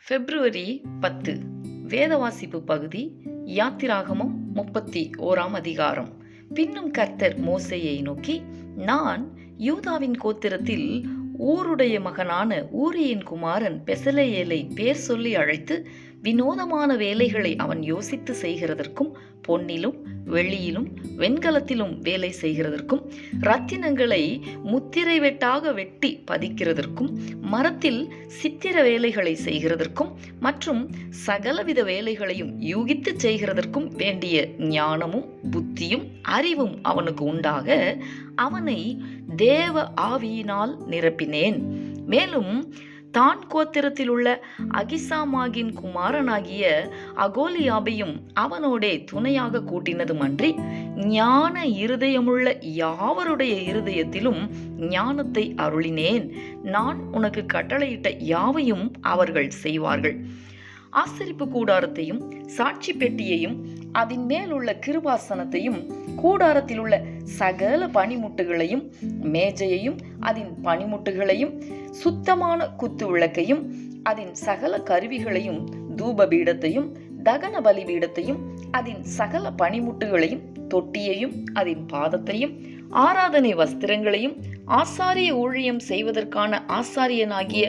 பிப்ரவரி 10 வேத வாசிப்பு பகுதி யாத்திராகமம் 31ஆம் அதிகாரம். பின்னும் கர்த்தர் மோசேயை நோக்கி, நான் யூதாவின் கோத்திரத்தில் ஊருடைய மகனான ஊரியின் குமாரன் பெசலெயேலை பேர் சொல்லி அழைத்து வினோதமான வேலைகளை அவன் யோசித்து செய்கிறதற்கும், பொன்னிலும் வெள்ளியிலும் வெண்கலத்திலும் வேலை செய்கிறதற்கும், இரத்தினங்களை முத்திரை வெட்டாக வெட்டி பதிக்கிறதற்கும், மரத்தில் சித்திர வேலைகளை செய்கிறதற்கும் மற்றும் சகலவித வேலைகளையும் யூகித்து செய்கிறதற்கும் வேண்டிய ஞானமும் புத்தியும் அறிவும் அவனுக்கு உண்டாக அவனை தேவ ஆவியினால் நிரப்பினேன். மேலும் தான் கோத்திரத்தில் உள்ள அகிசாமாகின் குமாரனாகிய அகோலியாபையும் அவனோடே துணையாக கூட்டினதுமன்றி, ஞான இருதயமுள்ள யாவருடைய இருதயத்திலும் ஞானத்தை அருளினேன். நான் உனக்கு கட்டளையிட்ட யாவையும் அவர்கள் செய்வார்கள். ஆசரிப்பு கூடாரத்தையும் சாட்சி பெட்டியையும் அதன் மேல் உள்ள கிருபாசனத்தையும் கூடாரத்தில் உள்ள சகல பனிமுட்டுகளையும் மேஜையையும் அதன் பனிமுட்டுகளையும் சுத்தமான குத்து விளக்கையும் அதன் சகல கருவிகளையும் தூபபீடத்தையும் தகன பலிபீடத்தையும் அதன் சகல பனிமுட்டுகளையும் தொட்டியையும் அதன் பாதத்தையும் ஆராதனை வஸ்திரங்களையும் ஆசாரிய ஊழியம் செய்வதற்கான ஆசாரியனாகிய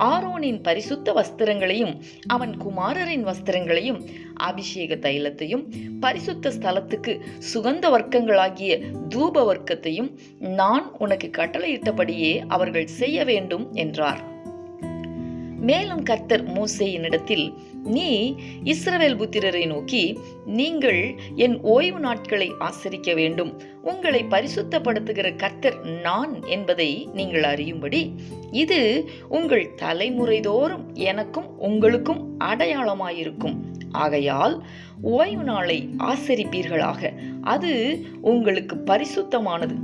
ஆரோனின் பரிசுத்த வஸ்திரங்களையும் அவன் குமாரரின் வஸ்திரங்களையும் அபிஷேக தைலத்தையும் பரிசுத்த ஸ்தலத்துக்கு சுகந்த வர்க்கங்களாகிய தூப வர்க்கத்தையும் நான் உனக்கு கட்டளையிட்டபடியே அவர்கள் செய்ய வேண்டும் என்றார். மேலும் கர்த்தர் மோசேயினிடத்தில், நீ இஸ்ரவேல் புத்திரரை நோக்கி, நீங்கள் என் ஓய்வு நாட்களை ஆசரிக்க வேண்டும். உங்களை பரிசுத்தப்படுத்துகிற கர்த்தர் நான் என்பதை நீங்கள் அறியும்படி இது உங்கள் தலைமுறைதோறும் எனக்கும் உங்களுக்கும் அடையாளமாயிருக்கும். ஆகையால் ஓய்வு நாளை ஆசரிப்பீர்களாக. அது உங்களுக்கு பரிசுத்தமானது.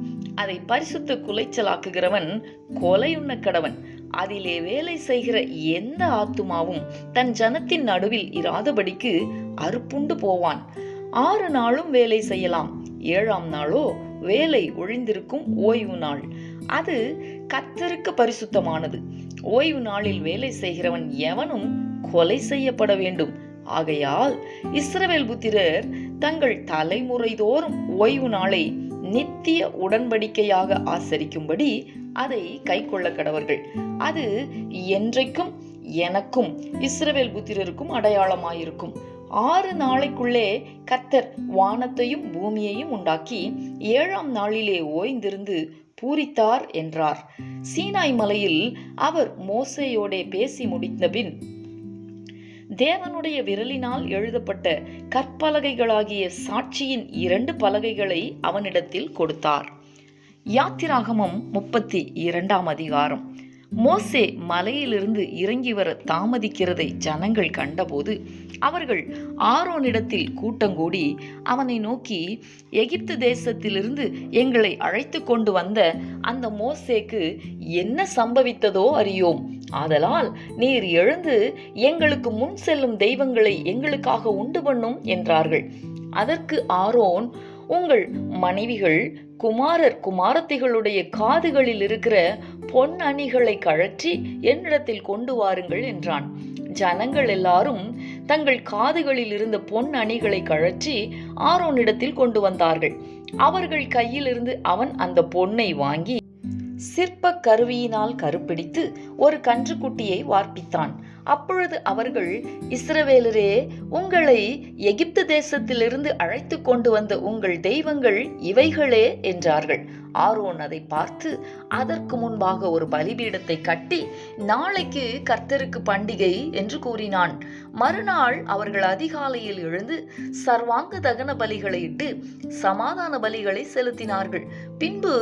அதை பரிசுத்த குலைச்சலாக்குகிறவன் கொலையுண்ண கடவன். அதிலே வேலை செய்கிற எந்த ஆத்துமாவும் தன் ஜனத்தின் நடுவில் இராதபடிக்கு அறுப்புண்டு போவான். 6 நாளும் வேலை செய்யலாம், 7ஆம் நாளோ வேலை ஒழிந்திருக்கும் ஓய்வு நாள். அது கர்த்தருக்கு பரிசுத்தமானது. ஓய்வு நாளில் வேலை செய்கிறவன் எவனும் கொலை செய்யப்பட வேண்டும். ஆகையால் இஸ்ரவேல் புத்திரர் தங்கள் தலைமுறைதோறும் ஓய்வு நாளை நித்திய உடன்படிக்கையாக ஆசரிக்கும்படி அதை கைக்கொள்ள கடவர்கள். அது என்றைக்கும் எனக்கும் இஸ்ரவேல் புத்திரருக்கும் அடையாளமாயிருக்கும். 6 நாளைக்குள்ளே கர்த்தர் வானத்தையும் பூமியையும் உண்டாக்கி 7ஆம் நாளிலே ஓய்ந்திருந்து பூரித்தார் என்றார். சீனாய் மலையில் அவர் மோசேயோடே பேசி முடித்தபின் தேவனுடைய விரலினால் எழுதப்பட்ட கற்பலகைகளாகிய சாட்சியின் 2 பலகைகளை அவனிடத்தில் கொடுத்தார். யாத்திராகமம் 32ஆம் அதிகாரம். மோசே மலையிலிருந்து இறங்கி வர தாமதிக்கிறதை ஜனங்கள் கண்டபோது அவர்கள் ஆரோனிடத்தில் கூட்டங்கூடி அவனை நோக்கி, எகிப்து தேசத்திலிருந்து எங்களை அழைத்து கொண்டு வந்த அந்த மோசேக்கு என்ன சம்பவித்ததோ அறியோம். ஆதலால் நீர் எழுந்து எங்களுக்கு முன் செல்லும் தெய்வங்களை எங்களுக்காக உண்டு பண்ணும் என்றார்கள். அதற்கு ஆரோன், உங்கள் மனைவிகள் குமாரர் குமாரத்திகளுடைய காதுகளில் இருக்கிற பொன் அணிகளை கழற்றி என்னிடத்தில் கொண்டு வாருங்கள் என்றான். ஜனங்கள் எல்லாரும் தங்கள் காதுகளில் இருந்த பொன் அணிகளை கழற்றி ஆரோனிடத்தில் கொண்டு வந்தார்கள். அவர்கள் கையிலிருந்து அவன் அந்த பொன்னை வாங்கி சிற்ப கருவியினால் கருப்பிடித்து ஒரு கன்றுக்குட்டியை வார்ப்பித்தான். அப்பொழுது அவர்கள், இஸ்ரவேலரே, உங்களை எகிப்து தேசத்திலிருந்து அழைத்து கொண்டு வந்த உங்கள் தெய்வங்கள் இவைகளே என்றார்கள். ஆரோன் அதை பார்த்து அதற்கு முன்பாக ஒரு பலிபீடத்தை கட்டி, நாளைக்கு கர்த்தருக்கு பண்டிகை என்று கூறினான். மறுநாள் அவர்கள் அதிகாலையில் எழுந்து சர்வாங்க தகன பலிகளை இட்டு சமாதான பலிகளை செலுத்தினார்கள். பின்பு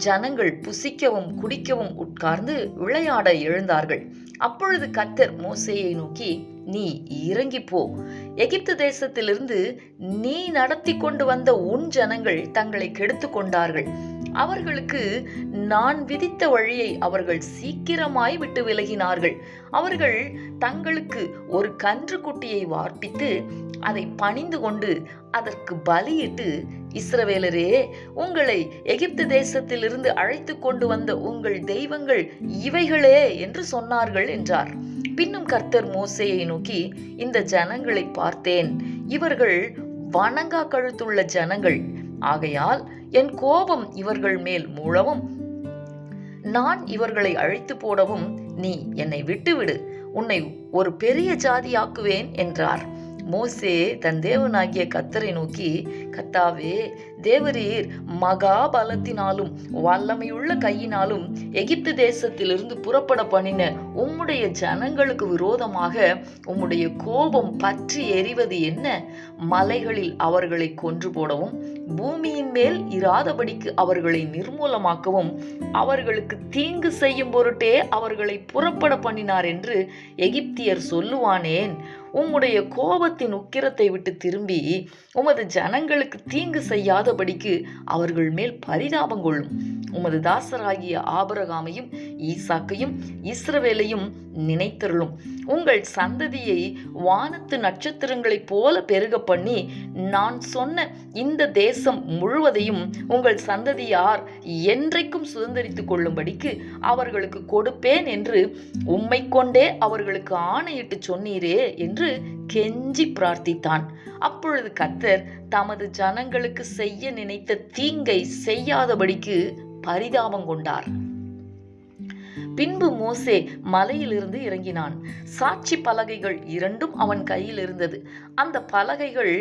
ஜனங்கள் புசிக்கவும் குடிக்கவும் உட்கார்ந்து விளையாட எழுந்தார்கள். அப்பொழுது கர்த்தர் மோசேயை நோக்கி, நீ இறங்கி போ. எகிப்து தேசத்திலிருந்து நீ நடத்தி கொண்டு வந்த உன் ஜனங்கள் தங்களை கெடுத்து கொண்டார்கள். அவர்களுக்கு நான் விதித்த வழியை அவர்கள் சீக்கிரமாய் விட்டு விலகினார்கள். அவர்கள் தங்களுக்கு ஒரு கன்றுக்குட்டியை வார்ப்பித்து அதை பணிந்து கொண்டு அதற்கு பலியிட்டு இஸ்ரவேலரே, உங்களை எகிப்து தேசத்திலிருந்து அழைத்து கொண்டு வந்த உங்கள் தெய்வங்கள் இவைகளே என்று சொன்னார்கள் என்றார். பின்னும் கர்த்தர் மோசேயை நோக்கி, இந்த ஜனங்களை பார்த்தேன், இவர்கள் வணங்கா கழுத்துள்ள ஜனங்கள். ஆகையால் என் கோபம் இவர்கள் மேல் மூழவும் நான் இவர்களை அழைத்து போடவும் நீ என்னை விட்டுவிடு, உன்னை ஒரு பெரிய ஜாதியாக்குவேன் என்றார். மோசே தன் தேவனாகிய கர்த்தரை நோக்கி, கர்த்தாவே, தேவரீர் மகா பலத்தினாலும் வல்லமையுள்ள கையினாலும் எகிப்து தேசத்திலிருந்து புறப்பட பண்ணின உம்முடைய ஜனங்களுக்கு விரோதமாக உம்முடைய கோபம் பற்றி எரிவது என்ன? மலைகளில் அவர்களை கொன்று போடவும் பூமியின் மேல் இராதபடிக்கு அவர்களை நிர்மூலமாக்கவும் அவர்களுக்கு தீங்கு செய்யும் பொருட்டே அவர்களை புறப்பட பண்ணினார் என்று எகிப்தியர் சொல்லுவானேன்? உம்முடைய கோபத்தின் உக்கிரத்தை விட்டு திரும்பி உமது ஜனங்களுக்கு தீங்கு செய்யாதபடிக்கு அவர்கள் மேல் பரிதாபம் கொள்ளும். உமது தாசராகிய ஆபிரகாமையும் ஈசாக்கையும் இஸ்ரவேலையும் நினைத்தருளும். உங்கள் சந்ததியை வானத்து நட்சத்திரங்களைப் போல பெருக பண்ணி நான் சொன்ன இந்த தேசம் முழுவதையும் உங்கள் சந்ததியார் என்றைக்கும் சுதந்தரித்துக் கொள்ளும்படிக்கு அவர்களுக்கு கொடுப்பேன் என்று உம்மை கொண்டே அவர்களுக்கு ஆணையிட்டு சொன்னீரே என்று கெஞ்சி பிரார்த்தித்தான். அப்பொழுது கர்த்தர் தமது ஜனங்களுக்கு செய்ய நினைத்த தீங்கை செய்யாதபடிக்கு பரிதாபம் கொண்டார். பின்பு மோசே மலையிலிருந்து இறங்கினான். சாட்சி பலகைகள் 2 அவன் கையில் இருந்தது. அந்த பலகைகள்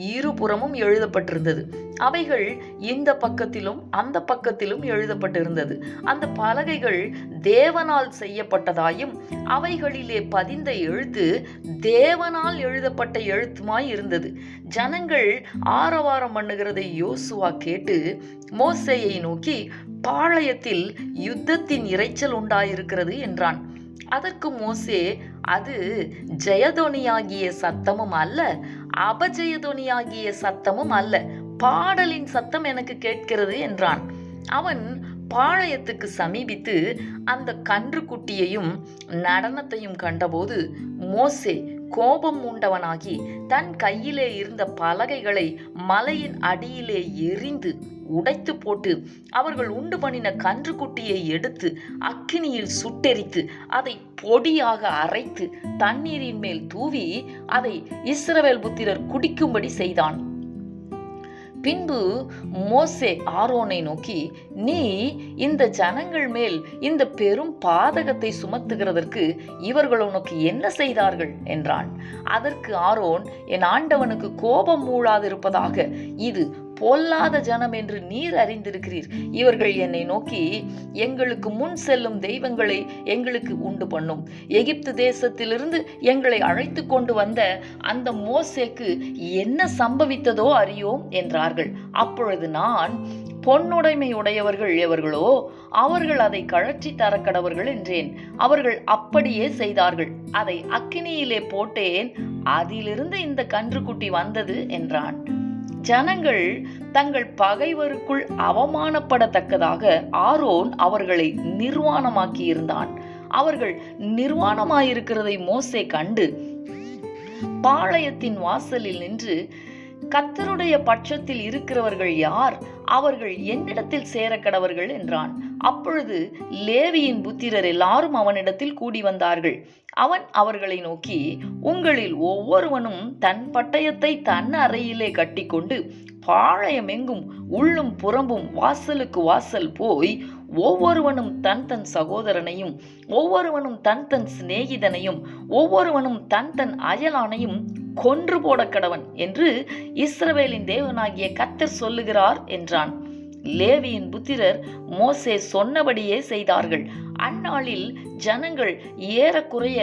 இருபுறமும் எழுதப்பட்டிருந்தது. அவைகள் இந்த பக்கத்திலும் அந்த பக்கத்திலும் எழுதப்பட்டிருந்தது. அந்த பலகைகள் தேவனால் செய்யப்பட்டதாயும் அவைகளிலே பதிந்த எழுத்து தேவனால் எழுதப்பட்ட எழுத்துமாய் இருந்தது. ஜனங்கள் ஆரவாரம் பண்ணுகிறதை யோசுவா கேட்டு மோசேயை நோக்கி, பாளையத்தில் யுத்தத்தின் இரைச்சல் உண்டாயிருக்கிறது என்றான். அதற்கு மோசே, அது ஜெயதொனியாகிய சத்தமும் அல்ல, அபஜெயதொனியாகிய சத்தமும் அல்ல, பாடலின் சத்தம் எனக்கு கேட்கிறது என்றான். அவன் பாளையத்துக்கு சமீபித்து அந்த கன்றுக்குட்டியையும் நடனத்தையும் கண்டபோது மோசே கோபம் உண்டவனாகி தன் கையிலே இருந்த பலகைகளை மலையின் அடியிலே எறிந்து உடைத்து போட்டு அவர்கள் உண்டு பண்ணின கன்றுக்குட்டியை எடுத்து அக்கினியில் சுட்டெரித்து அதை பொடியாக அரைத்து தண்ணீரின் மேல் தூவி அதை இஸ்ரவேல் புத்திரர் குடிக்கும்படி செய்தான். பின்பு மோசே ஆரோனை நோக்கி, நீ இந்த ஜனங்கள் மேல் இந்த பெரும் பாதகத்தை சுமத்துகிறதற்கு இவர்கள் உனக்கு என்ன செய்தார்கள் என்றான். அதற்கு ஆரோன், என் ஆண்டவனுக்கு கோபம் மூளாதிருப்பதாக, இது பொல்லாத ஜனம் என்று நீர் அறிந்திருக்கிறீர். இவர்கள் என்னை நோக்கி, எங்களுக்கு முன் செல்லும் தெய்வங்களை எங்களுக்கு உண்டு பண்ணும், எகிப்து தேசத்திலிருந்து எங்களை அழைத்து கொண்டு வந்த அந்த மோசேக்கு என்ன சம்பவித்ததோ அறியோம் என்றார்கள். அப்பொழுது நான், பொன்னுடைமை உடையவர்கள் எவர்களோ அவர்கள் அதை கழற்றி தர கடவர்கள் என்றேன். அவர்கள் அப்படியே செய்தார்கள். அதை அக்கினியிலே போட்டேன், அதிலிருந்து இந்த கன்றுக்குட்டி வந்தது என்றான். ஜனங்கள் தங்கள் பகைவருக்குள் அவமானப்படத்தக்கதாக ஆரோன் அவர்களை நிர்வாணமாக்கி இருந்தான். அவர்கள் நிர்வாணமாயிருக்கிறதை மோசே கண்டு பாளையத்தின் வாசலில் நின்று, கர்த்தருடைய பட்சத்தில் இருக்கிறவர்கள் யார்? அவர்கள் என்னிடத்தில் சேர கடவர்கள் என்றான். அப்பொழுது லேவியின் புத்திரர் எல்லாரும் அவனிடத்தில் கூடி வந்தார்கள். அவன் அவர்களை நோக்கி, உங்களில் ஒவ்வொருவனும் தன் பட்டயத்தை தன் அறையிலே கட்டிக்கொண்டு பாளையம் எங்கும் உள்ளும் புறம்பும் வாசலுக்கு வாசல் போய் ஒவ்வொருவனும் தன் தன் சகோதரனையும் ஒவ்வொருவனும் தன் தன் சிநேகிதனையும் ஒவ்வொருவனும் தன் தன் அயலானையும் கொன்று போட கடவன் என்று இஸ்ரவேலின் தேவனாகிய கர்த்தர் சொல்லுகிறார் என்றான். லேவியின் புத்திரர் மோசே சொன்னபடியே செய்தார்கள். அந்நாளில் ஜனங்கள் ஏறக்குறைய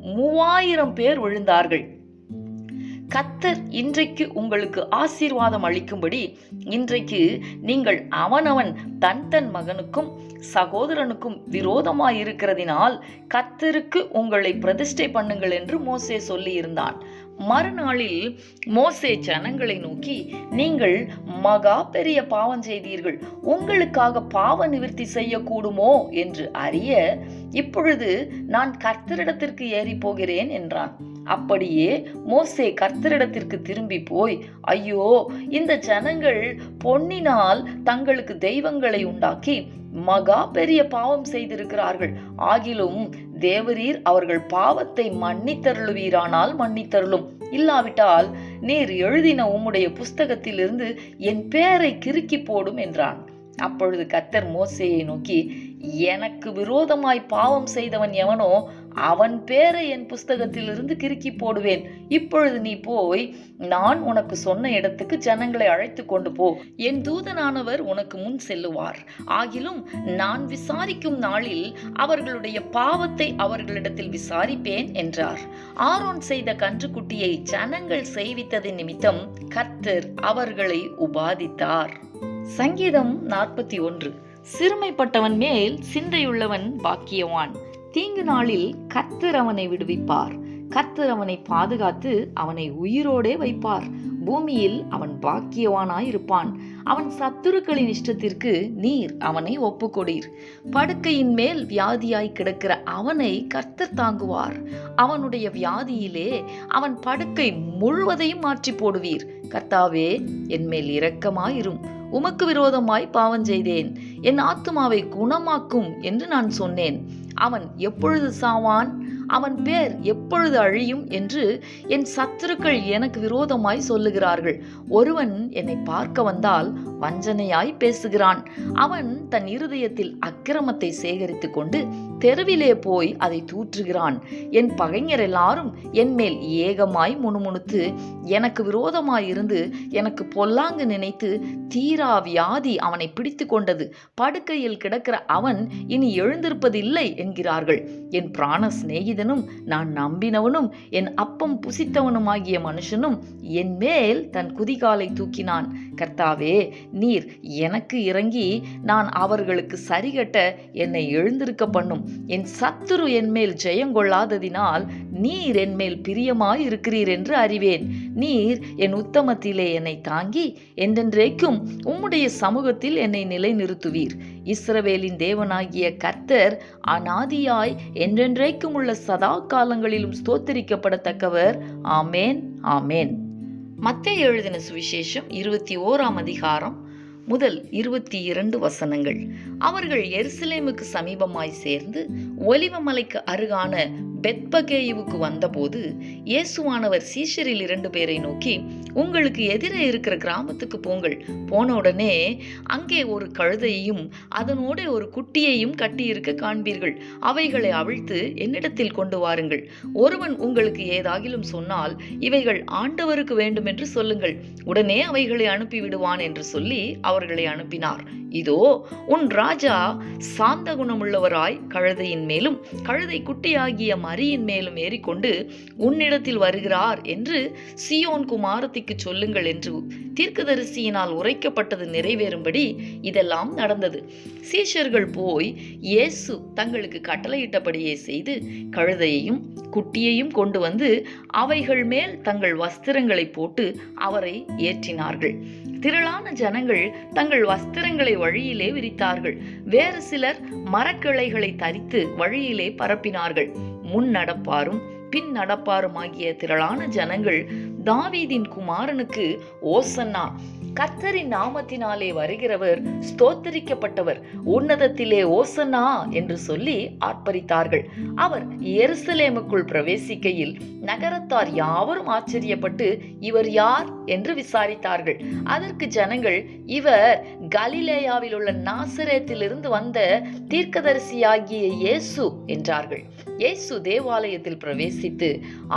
3000 பேர் விழுந்தார்கள். கர்த்தர் இன்றைக்கு உங்களுக்கு ஆசீர்வாதம் அளிக்கும்படி இன்றைக்கு நீங்கள் அவனவன் தன் தன் மகனுக்கும் சகோதரனுக்கும் விரோதமாயிருக்கிறதினால் கர்த்தருக்கு உங்களை பிரதிஷ்டை பண்ணுங்கள் என்று மோசே சொல்லியிருந்தான். மறுநாளில் மோசே ஜனங்களை நோக்கி, நீங்கள் மகா பெரிய பாவம் செய்தீர்கள், உங்களுக்காக பாவ நிவர்த்தி செய்யக்கூடுமோ என்று அறிய இப்பொழுது நான் கர்த்தரிடத்திற்கு ஏறி போகிறேன் என்றான். அப்படியே மோசே கர்த்தரிடத்திற்கு திரும்பி போய், ஐயோ, இந்த ஜனங்கள் பொன்னினால் தங்களுக்கு தெய்வங்களை உண்டாக்கி மகா பெரிய பாவம் செய்திருக்கிறார்கள். ஆகிலும் தேவரீர் அவர்கள் பாவத்தை மன்னித்தருளுவீரானால் மன்னித்தருளும், இல்லாவிட்டால் நீர் எழுதின உம்முடைய புஸ்தகத்திலிருந்து என் பெயரை கிறுக்கி போடும் என்றான். அப்பொழுது கர்த்தர் மோசேயை நோக்கி, எனக்கு விரோதமாய் பாவம் செய்தவன் எவனோ அவன் பேரை என் புஸ்தகத்திலிருந்து கிறுக்கி போடுவேன். இப்பொழுது நீ போய் நான் உனக்கு சொன்ன இடத்துக்கு ஜனங்களை அழைத்து கொண்டு போ. என் தூதனானவர் உனக்கு முன் செல்லுவார். ஆகிலும் நான் விசாரிக்கும் நாளில் அவர்களுடைய பாவத்தை அவர்களிடத்தில் விசாரிப்பேன் என்றார். ஆரோன் செய்த கன்றுக்குட்டியை ஜனங்கள் செய்வித்ததின் நிமித்தம் கர்த்தர் அவர்களை உபாதித்தார். சங்கீதம் 41. சிறுமைப்பட்டவன் மேல் சிந்தையுள்ளவன் பாக்கியவான். தீங்கு நாளில் கர்த்தர் அவனை விடுவிப்பார். கர்த்தர் அவனை பாதுகாத்து அவனை உயிரோடே வைப்பார். பூமியில் அவன் பாக்கியவானாயிருப்பான். அவன் சத்துருக்களின் இஷ்டத்திற்கு நீர் அவனை ஒப்புக்கொடீர். படுக்கையின் மேல் வியாதியாய் கிடக்கிற அவனை கர்த்தர் தாங்குவார். அவனுடைய வியாதியிலே அவன் படுக்கை முழுவதையும் மாற்றி போடுவீர். கர்த்தாவே, என் மேல் இரக்கமாயிரும். உமக்கு விரோதமாய் பாவம் செய்தேன், என் ஆத்துமாவை குணமாக்கும் என்று நான் சொன்னேன். அவன் எப்பொழுது சாவான், அவன் பேர் எப்பொழுது அழியும் என்று என் சத்துருக்கள் எனக்கு விரோதமாய் சொல்லுகிறார்கள். ஒருவன் என்னை பார்க்க வந்தால் வஞ்சனையாய் பேசுகிறான். அவன் தன் இருதயத்தில் அக்கிரமத்தை சேகரித்து கொண்டு தெருவிலே போய் அதை தூற்றுகிறான். என் பகைஞர் எல்லாரும் என் மேல் ஏகமாய் முணுமுணுத்து எனக்கு விரோதமாயிருந்து எனக்கு பொல்லாங்கு நினைத்து தீரா வியாதி அவனை பிடித்து கொண்டது. படுக்கையில் கிடக்கிற அவன் இனி எழுந்திருப்பதில்லை என்கிறார்கள். என் பிராண சிநேகிதனும் நான் நம்பினவனும் என் அப்பம் புசித்தவனுமாகிய மனுஷனும் என் மேல் தன் குதிகாலை தூக்கினான். கர்த்தாவே, நீர் எனக்கு இறங்கி நான் அவர்களுக்கு சரிகட்ட என்னை எழுந்திருக்க பண்ணும். என் சத்துரு என் மேல் ஜெயங்கொள்ளாததினால் நீர் என் மேல் பிரியமாய் இருக்கிறீர் என்று அறிவேன். நீர் என் உத்தமத்திலே என்னை தாங்கி என்றென்றைக்கும் உம்முடைய சமூகத்தில் என்னை நிலைநிறுத்துவீர். இஸ்ரவேலின் தேவனாகிய கர்த்தர் அநாதியாய் என்றென்றைக்கும் உள்ள சதா காலங்களிலும் ஸ்தோத்திரிக்கப்படத்தக்கவர். ஆமேன், ஆமேன். மத்தேயு எழுதின சுவிசேஷம் 21ஆம் அதிகாரம் முதல் 22 வசனங்கள். அவர்கள் எருசலேமுக்கு சமீபமாய் சேர்ந்து ஒலிவமலைக்கு அருகான பெத்பகேயுவுக்கு வந்தபோது இயேசுவானவர் சீஷரில் 2 பேரை நோக்கி, உங்களுக்கு எதிரே இருக்கிற கிராமத்துக்கு போங்கள். போன உடனே அங்கே ஒரு கழுதையையும் அதனோட ஒரு குட்டியையும் கட்டியிருக்க காண்பீர்கள். அவைகளை அவிழ்த்து என்னிடத்தில் கொண்டு வாருங்கள். ஒருவன் உங்களுக்கு ஏதாகிலும் சொன்னால் இவைகள் ஆண்டவருக்கு வேண்டும் என்று சொல்லுங்கள். உடனே அவைகளை அனுப்பிவிடுவான் என்று சொல்லி அவர்களை அனுப்பினார். இதோ, உன் ராஜா சாந்த குணமுள்ளவராய் கழுதையின் மேலும் கழுதை குட்டியாகிய மரியின் மேலும் ஏறிக்கொண்டு உன்னிடத்தில் வருகிறார் என்று சீயோன் குமாரத்திக்கு சொல்லுங்கள் என்று தீர்க்கதரிசியினால் உரைக்கப்பட்டது நிறைவேறும்படி இதெல்லாம் நடந்தது. சீஷர்கள் போய் இயேசு தங்களுக்கு கட்டளையிட்டபடியே செய்து கழுதையையும் குட்டியையும் கொண்டு வந்து அவைகள் மேல் தங்கள் வஸ்திரங்களை போட்டு அவரை ஏற்றினார்கள். திரளான ஜனங்கள் தங்கள் வஸ்திரங்களை வழியிலே விரித்தார்கள். வேறு சிலர் மரக்கிளைகளை தரித்து வழியிலே பரப்பினார்கள். முன் நடப்பாரும் பின் நடப்பாருமாகிய திரளான ஜனங்கள் தாவீதின் குமாரனுக்கு ஓசன்னா, கர்த்தரின் நாமத்தினாலே வருகிறவர் ஸ்தோத்தரிக்கப்பட்டவர், உன்னதத்திலே ஓசன்னா என்று சொல்லி ஆர்ப்பரித்தார்கள். அவர் எருசலேமுக்குள் பிரவேசிக்கையில் நகரத்தார் யாவரும் ஆச்சரியப்பட்டு இவர் யார் என்று விசாரித்தார்கள். அதற்கு ஜனங்கள், இவர் கலிலேயாவில் உள்ள நாசரேத்திலிருந்து வந்த தீர்க்கதரிசியாகிய இயேசு என்றார்கள். இயேசு தேவாலயத்தில் பிரவேசித்து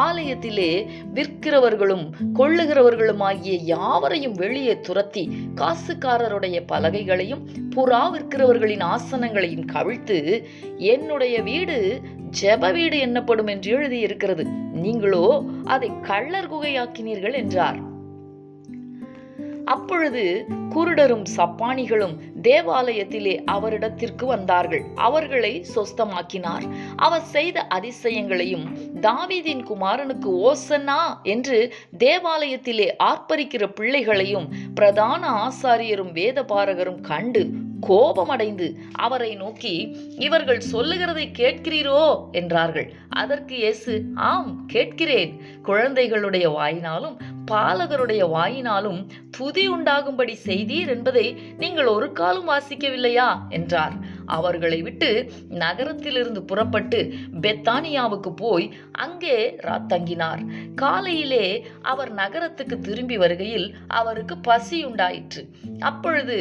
ஆலயத்திலே விற்கிறவர்களும் கொள்ளுகிறவர்களும் ஆகிய யாவரையும் வெளியே துரத்தி காசுக்காரருடைய பலகைகளையும் புறா விற்கிறவர்களின் ஆசனங்களையும் கவிழ்த்து, என்னுடைய வீடு ஜெப வீடு என்னப்படும் என்று எழுதியிருக்கிறது, நீங்களோ அதை கள்ளர் குகையாக்கினீர்கள் என்றார். அப்பொழுது குருடரும் சப்பானிகளும் தேவாலயத்திலே அவரிடத்திற்கு வந்தார்கள். அவர்களை சொஸ்தமாக்கினார். அவர் செய்த அதிசயங்களையும் தாவீதின் குமாரனுக்கு ஓசன்னா என்று தேவாலயத்திலே ஆர்ப்பரிக்கிற பிள்ளைகளையும் பிரதான ஆசாரியரும் வேத பாரகரும் கண்டு கோபமடைந்து அவரை நோக்கி, இவர்கள் சொல்லுகிறதை கேட்கிறீரோ என்றார்கள். அதற்கு இயேசு, ஆம் கேட்கிறேன். குழந்தைகளுடைய வாயினாலும் பாலகருடைய வாயினாலும் துதி உண்டாகும்படி செய்தீர் என்பதை நீங்கள் ஒரு காலம் வாசிக்கவில்லையா என்றார். அவர்களை விட்டு நகரத்திலிருந்து புறப்பட்டு பெத்தானியாவுக்கு போய் அங்கே தங்கினார். காலையிலே அவர் நகரத்துக்கு திரும்பி வருகையில் அவருக்கு பசி உண்டாயிற்று. அப்பொழுது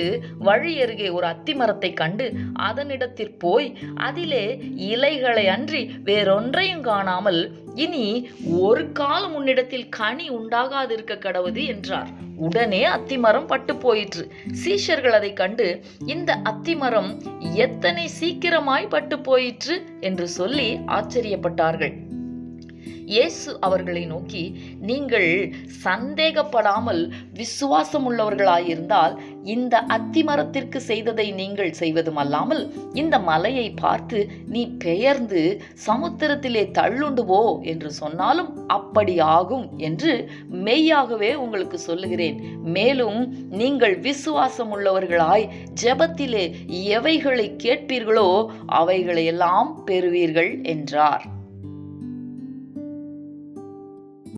வழி அருகே ஒரு அத்திமரத்தை கண்டு அதனிடத்திற் போய் அதிலே இலைகளை அன்றி வேறொன்றையும் காணாமல், இனி ஒரு காலம் உன்னிடத்தில் கனி உண்டாகாதிருக்க கடவுது என்றார். உடனே அத்திமரம் பட்டு போயிற்று. சீஷர்கள் அதை கண்டு, இந்த அத்திமரம் எத்தனை சீக்கிரமாய் பட்டு போயிற்று என்று சொல்லி ஆச்சரியப்பட்டார்கள். இயேசு அவர்களை நோக்கி, நீங்கள் சந்தேகப்படாமல் விசுவாசம் உள்ளவர்களாயிருந்தால் இந்த அத்திமரத்திற்கு செய்ததை நீங்கள் செய்வதும் அல்லாமல், இந்த மலையை பார்த்து நீ பெயர்ந்து சமுத்திரத்திலே தள்ளுண்டு போ என்று சொன்னாலும் அப்படி ஆகும் என்று மெய்யாகவே உங்களுக்கு சொல்லுகிறேன். மேலும் நீங்கள் விசுவாசம் உள்ளவர்களாய் ஜெபத்திலே எவைகளை கேட்பீர்களோ அவைகளை எல்லாம் பெறுவீர்கள் என்றார்.